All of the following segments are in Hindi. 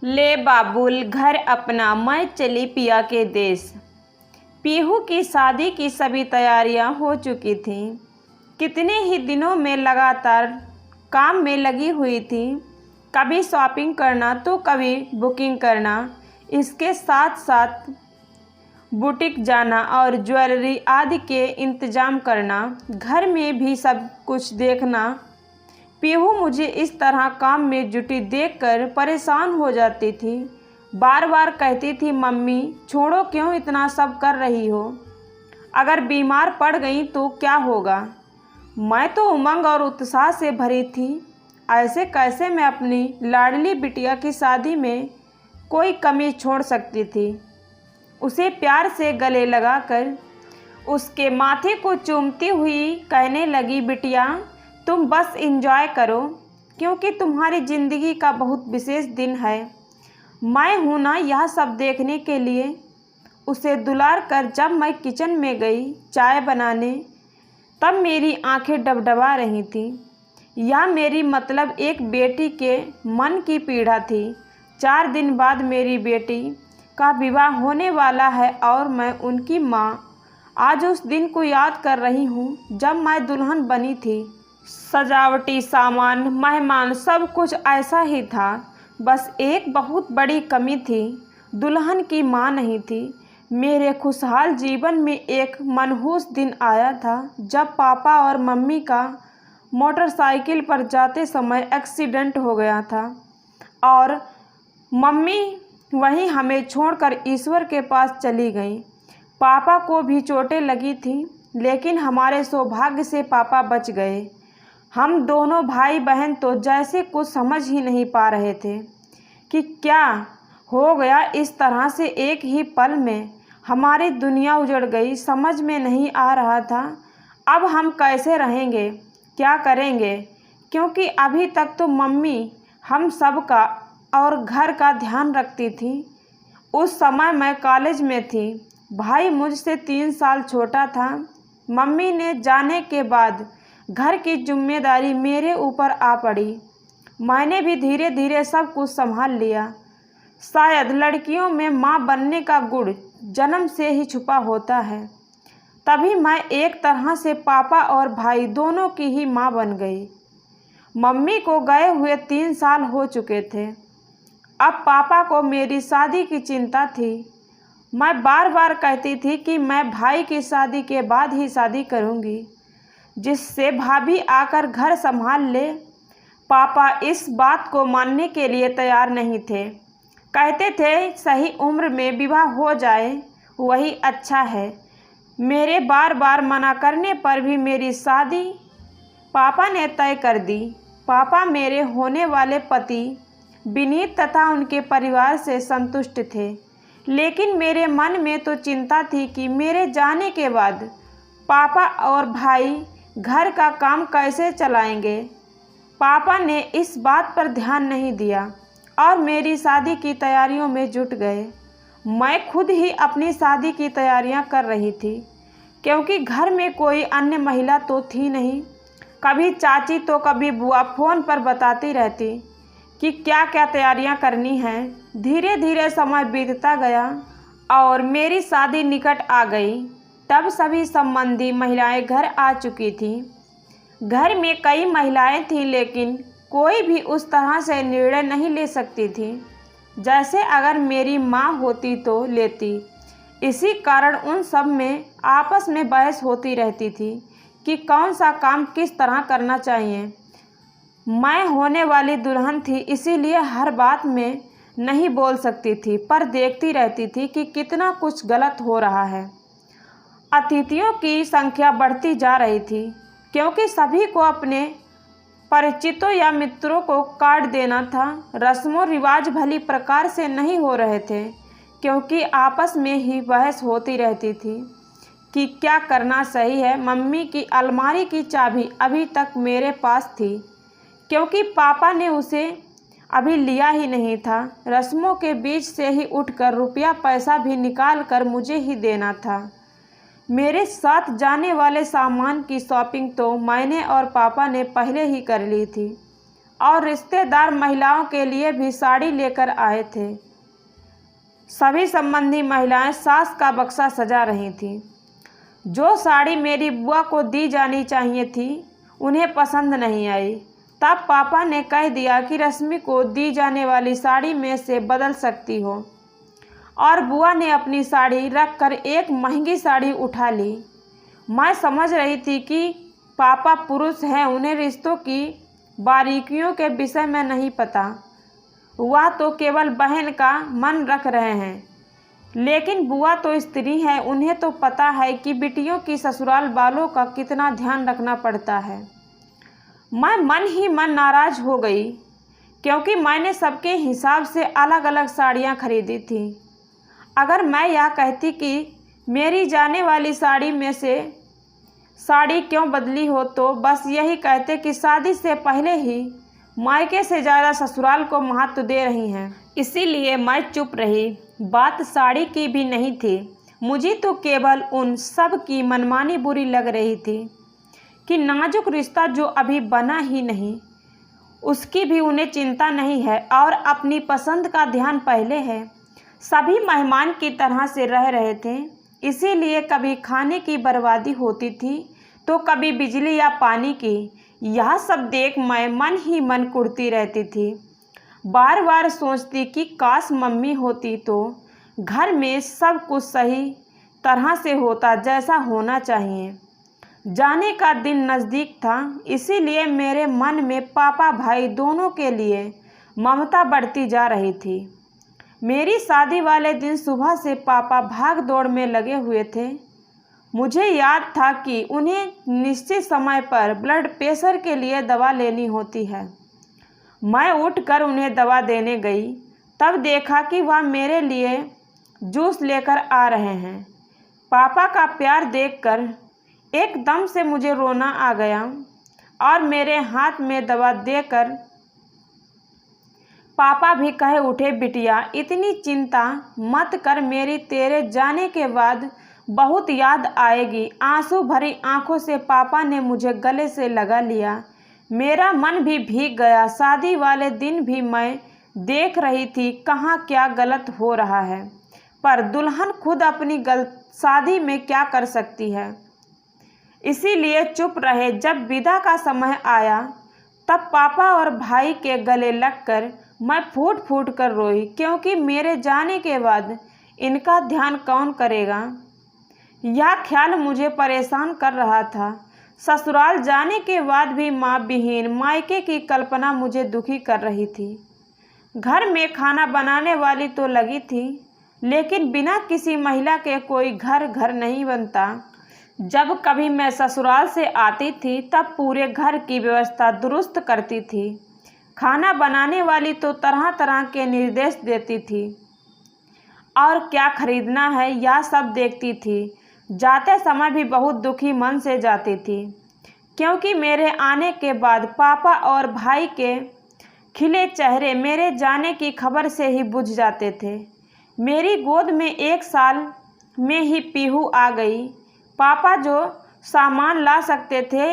ले बाबुल घर अपना, मैं चली पिया के देश। पीहू की शादी की सभी तैयारियां हो चुकी थीं। कितने ही दिनों में लगातार काम में लगी हुई थी। कभी शॉपिंग करना तो कभी बुकिंग करना, इसके साथ साथ बुटीक जाना और ज्वेलरी आदि के इंतजाम करना, घर में भी सब कुछ देखना। पीहू मुझे इस तरह काम में जुटी देखकर परेशान हो जाती थी। बार बार कहती थी, मम्मी छोड़ो, क्यों इतना सब कर रही हो? अगर बीमार पड़ गई तो क्या होगा? मैं तो उमंग और उत्साह से भरी थी। ऐसे कैसे मैं अपनी लाडली बिटिया की शादी में कोई कमी छोड़ सकती थी? उसे प्यार से गले लगाकर उसके माथे को चूमती हुई कहने लगी, बिटिया तुम बस एंजॉय करो, क्योंकि तुम्हारी ज़िंदगी का बहुत विशेष दिन है। मैं हूँ ना यह सब देखने के लिए। उसे दुलार कर जब मैं किचन में गई चाय बनाने, तब मेरी आंखें डबडबा रही थीं। यह मेरी मतलब एक बेटी के मन की पीड़ा थी। 4 दिन बाद मेरी बेटी का विवाह होने वाला है और मैं उनकी माँ आज उस दिन को याद कर रही हूँ जब मैं दुल्हन बनी थी। सजावटी सामान, मेहमान, सब कुछ ऐसा ही था। बस एक बहुत बड़ी कमी थी, दुल्हन की माँ नहीं थी। मेरे खुशहाल जीवन में एक मनहूस दिन आया था जब पापा और मम्मी का मोटरसाइकिल पर जाते समय एक्सीडेंट हो गया था और मम्मी वहीं हमें छोड़कर ईश्वर के पास चली गई। पापा को भी चोटें लगी थी, लेकिन हमारे सौभाग्य से पापा बच गए। हम दोनों भाई बहन तो जैसे कुछ समझ ही नहीं पा रहे थे कि क्या हो गया। इस तरह से एक ही पल में हमारी दुनिया उजड़ गई। समझ में नहीं आ रहा था अब हम कैसे रहेंगे, क्या करेंगे, क्योंकि अभी तक तो मम्मी हम सब का और घर का ध्यान रखती थी। उस समय मैं कॉलेज में थी, भाई मुझसे 3 साल छोटा था। मम्मी ने जाने के बाद घर की जिम्मेदारी मेरे ऊपर आ पड़ी। मैंने भी धीरे धीरे सब कुछ संभाल लिया। शायद लड़कियों में माँ बनने का गुण जन्म से ही छुपा होता है। तभी मैं एक तरह से पापा और भाई दोनों की ही माँ बन गई। मम्मी को गए हुए 3 साल हो चुके थे। अब पापा को मेरी शादी की चिंता थी। मैं बार बार कहती थी कि मैं भाई की शादी के बाद ही शादी करूँगी, जिससे भाभी आकर घर संभाल ले। पापा इस बात को मानने के लिए तैयार नहीं थे। कहते थे सही उम्र में विवाह हो जाए वही अच्छा है। मेरे बार बार मना करने पर भी मेरी शादी पापा ने तय कर दी। पापा मेरे होने वाले पति विनीत तथा उनके परिवार से संतुष्ट थे, लेकिन मेरे मन में तो चिंता थी कि मेरे जाने के बाद पापा और भाई घर का काम कैसे चलाएंगे। पापा ने इस बात पर ध्यान नहीं दिया और मेरी शादी की तैयारियों में जुट गए। मैं खुद ही अपनी शादी की तैयारियां कर रही थी, क्योंकि घर में कोई अन्य महिला तो थी नहीं। कभी चाची तो कभी बुआ फ़ोन पर बताती रहती कि क्या क्या तैयारियां करनी हैं। धीरे धीरे समय बीतता गया और मेरी शादी निकट आ गई। तब सभी संबंधी महिलाएं घर आ चुकी थीं। घर में कई महिलाएं थीं, लेकिन कोई भी उस तरह से निर्णय नहीं ले सकती थी जैसे अगर मेरी माँ होती तो लेती। इसी कारण उन सब में आपस में बहस होती रहती थी कि कौन सा काम किस तरह करना चाहिए। मैं होने वाली दुल्हन थी, इसीलिए हर बात में नहीं बोल सकती थी, पर देखती रहती थी कि कितना कुछ गलत हो रहा है। अतिथियों की संख्या बढ़ती जा रही थी, क्योंकि सभी को अपने परिचितों या मित्रों को कार्ड देना था। रस्मों रिवाज भली प्रकार से नहीं हो रहे थे, क्योंकि आपस में ही बहस होती रहती थी कि क्या करना सही है। मम्मी की अलमारी की चाबी अभी तक मेरे पास थी, क्योंकि पापा ने उसे अभी लिया ही नहीं था। रस्मों के बीच से ही उठकर रुपया पैसा भी निकाल कर मुझे ही देना था। मेरे साथ जाने वाले सामान की शॉपिंग तो मैंने और पापा ने पहले ही कर ली थी। और रिश्तेदार महिलाओं के लिए भी साड़ी लेकर आए थे। सभी संबंधी महिलाएं सास का बक्सा सजा रही थीं। जो साड़ी मेरी बुआ को दी जानी चाहिए थी उन्हें पसंद नहीं आई। तब पापा ने कह दिया कि रश्मि को दी जाने वाली साड़ी में से बदल सकती हो, और बुआ ने अपनी साड़ी रखकर एक महंगी साड़ी उठा ली। मैं समझ रही थी कि पापा पुरुष हैं, उन्हें रिश्तों की बारीकियों के विषय में नहीं पता, वह तो केवल बहन का मन रख रहे हैं। लेकिन बुआ तो स्त्री है, उन्हें तो पता है कि बिटियों की ससुराल वालों का कितना ध्यान रखना पड़ता है। मैं मन ही मन नाराज़ हो गई, क्योंकि मैंने सबके हिसाब से अलग अलग साड़ियाँ खरीदी थी। अगर मैं यह कहती कि मेरी जाने वाली साड़ी में से साड़ी क्यों बदली हो, तो बस यही कहते कि शादी से पहले ही मायके से ज़्यादा ससुराल को महत्व दे रही हैं। इसीलिए मैं चुप रही। बात साड़ी की भी नहीं थी, मुझे तो केवल उन सब की मनमानी बुरी लग रही थी कि नाजुक रिश्ता जो अभी बना ही नहीं, उसकी भी उन्हें चिंता नहीं है और अपनी पसंद का ध्यान पहले है। सभी मेहमान की तरह से रह रहे थे, इसीलिए कभी खाने की बर्बादी होती थी तो कभी बिजली या पानी की। यह सब देख मैं मन ही मन कुढ़ती रहती थी। बार बार सोचती कि काश मम्मी होती तो घर में सब कुछ सही तरह से होता जैसा होना चाहिए। जाने का दिन नज़दीक था, इसीलिए मेरे मन में पापा भाई दोनों के लिए ममता बढ़ती जा रही थी। मेरी शादी वाले दिन सुबह से पापा भाग दौड़ में लगे हुए थे। मुझे याद था कि उन्हें निश्चित समय पर ब्लड प्रेशर के लिए दवा लेनी होती है। मैं उठकर उन्हें दवा देने गई, तब देखा कि वह मेरे लिए जूस लेकर आ रहे हैं। पापा का प्यार देखकर एकदम से मुझे रोना आ गया और मेरे हाथ में दवा देकर पापा भी कहे उठे, बिटिया इतनी चिंता मत कर, मेरी तेरे जाने के बाद बहुत याद आएगी। आंसू भरी आंखों से पापा ने मुझे गले से लगा लिया। मेरा मन भी भीग गया। शादी वाले दिन भी मैं देख रही थी कहाँ क्या गलत हो रहा है, पर दुल्हन खुद अपनी शादी में क्या कर सकती है, इसीलिए चुप रहे। जब विदा का समय आया तब पापा और भाई के गले लगकर मैं फूट फूट कर रोई, क्योंकि मेरे जाने के बाद इनका ध्यान कौन करेगा, यह ख्याल मुझे परेशान कर रहा था। ससुराल जाने के बाद भी माँ विहीन मायके की कल्पना मुझे दुखी कर रही थी। घर में खाना बनाने वाली तो लगी थी, लेकिन बिना किसी महिला के कोई घर नहीं बनता। जब कभी मैं ससुराल से आती थी तब पूरे घर की व्यवस्था दुरुस्त करती थी। खाना बनाने वाली तो तरह तरह के निर्देश देती थी और क्या खरीदना है यह सब देखती थी। जाते समय भी बहुत दुखी मन से जाती थी, क्योंकि मेरे आने के बाद पापा और भाई के खिले चेहरे मेरे जाने की खबर से ही बुझ जाते थे। मेरी गोद में 1 साल में ही पीहू आ गई। पापा जो सामान ला सकते थे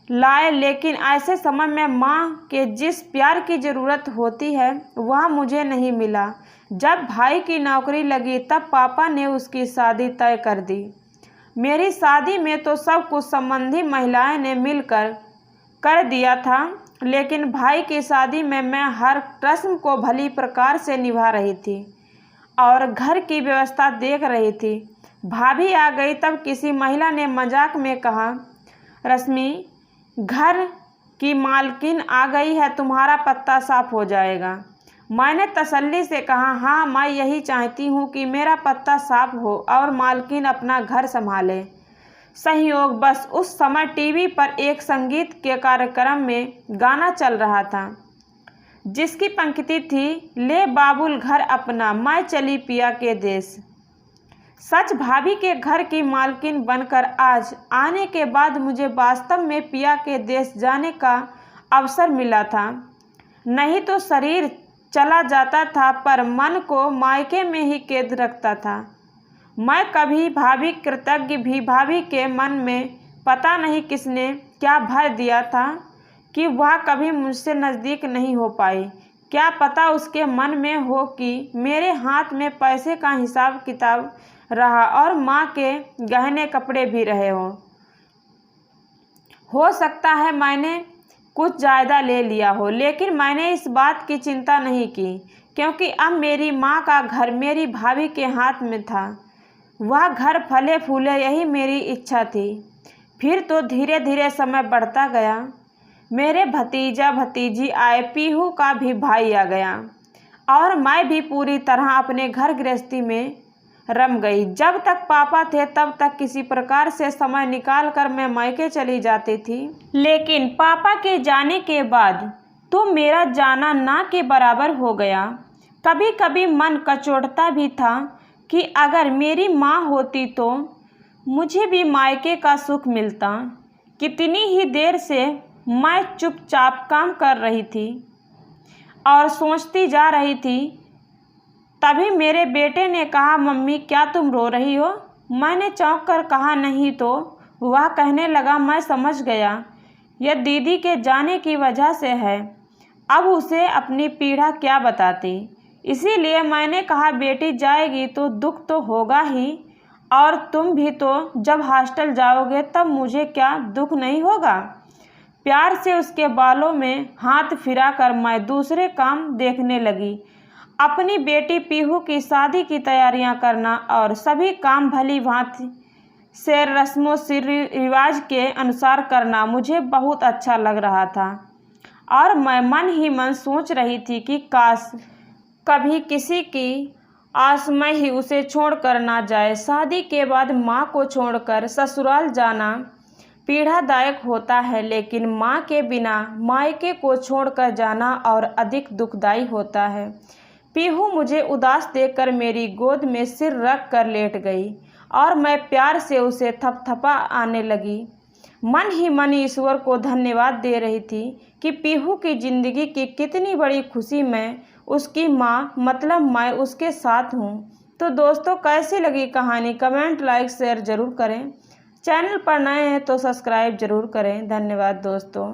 लाए, लेकिन ऐसे समय में माँ के जिस प्यार की ज़रूरत होती है वह मुझे नहीं मिला। जब भाई की नौकरी लगी तब पापा ने उसकी शादी तय कर दी। मेरी शादी में तो सब कुछ संबंधी महिलाएं ने मिलकर कर दिया था, लेकिन भाई की शादी में मैं हर रस्म को भली प्रकार से निभा रही थी और घर की व्यवस्था देख रही थी। भाभी आ गई तब किसी महिला ने मजाक में कहा, रश्मि घर की मालकिन आ गई है, तुम्हारा पत्ता साफ हो जाएगा। मैंने तसल्ली से कहा, हाँ मैं यही चाहती हूँ कि मेरा पत्ता साफ हो और मालकिन अपना घर संभाले। संयोग बस उस समय टीवी पर एक संगीत के कार्यक्रम में गाना चल रहा था, जिसकी पंक्ति थी, ले बाबुल घर अपना, मैं चली पिया के देश। सच भाभी के घर की मालकिन बनकर आज आने के बाद मुझे वास्तव में पिया के देश जाने का अवसर मिला था। नहीं तो शरीर चला जाता था, पर मन को मायके में ही कैद रखता था। मैं कभी भाभी कृतज्ञ भी। भाभी के मन में पता नहीं किसने क्या भर दिया था कि वह कभी मुझसे नज़दीक नहीं हो पाई। क्या पता उसके मन में हो कि मेरे हाथ में पैसे का हिसाब किताब रहा और माँ के गहने कपड़े भी रहे हों। हो सकता है मैंने कुछ ज़्यादा ले लिया हो, लेकिन मैंने इस बात की चिंता नहीं की, क्योंकि अब मेरी माँ का घर मेरी भाभी के हाथ में था। वह घर फले फूले, यही मेरी इच्छा थी। फिर तो धीरे धीरे समय बढ़ता गया। मेरे भतीजा भतीजी आए, पीहू का भी भाई आ गया और मैं भी पूरी तरह अपने घर गृहस्थी में रम गई। जब तक पापा थे तब तक किसी प्रकार से समय निकाल कर मैं मायके चली जाती थी, लेकिन पापा के जाने के बाद तो मेरा जाना ना के बराबर हो गया। कभी कभी मन कचोटता भी था कि अगर मेरी माँ होती तो मुझे भी मायके का सुख मिलता। कितनी ही देर से मैं चुपचाप काम कर रही थी और सोचती जा रही थी। तभी मेरे बेटे ने कहा, मम्मी क्या तुम रो रही हो? मैंने चौंक कर कहा, नहीं तो। वह कहने लगा, मैं समझ गया, यह दीदी के जाने की वजह से है। अब उसे अपनी पीड़ा क्या बताती। इसीलिए मैंने कहा, बेटी जाएगी तो दुख तो होगा ही, और तुम भी तो जब हॉस्टल जाओगे तब मुझे क्या दुख नहीं होगा। प्यार से उसके बालों में हाथ फिरा कर मैं दूसरे काम देखने लगी। अपनी बेटी पीहू की शादी की तैयारियां करना और सभी काम भली भांति से रस्मों से रिवाज के अनुसार करना मुझे बहुत अच्छा लग रहा था, और मैं मन ही मन सोच रही थी कि काश कभी किसी की आसमां ही उसे छोड़कर ना जाए। शादी के बाद माँ को छोड़कर ससुराल जाना पीड़ादायक होता है, लेकिन माँ के बिना मायके को छोड़कर जाना और अधिक दुखदायी होता है। पीहू मुझे उदास देखकर मेरी गोद में सिर रख कर लेट गई और मैं प्यार से उसे थपथपा आने लगी। मन ही मन ईश्वर को धन्यवाद दे रही थी कि पीहू की ज़िंदगी की कितनी बड़ी खुशी मैं उसकी माँ मतलब मैं उसके साथ हूँ। तो दोस्तों, कैसी लगी कहानी? कमेंट लाइक शेयर ज़रूर करें। चैनल पर नए हैं तो सब्सक्राइब ज़रूर करें। धन्यवाद दोस्तों।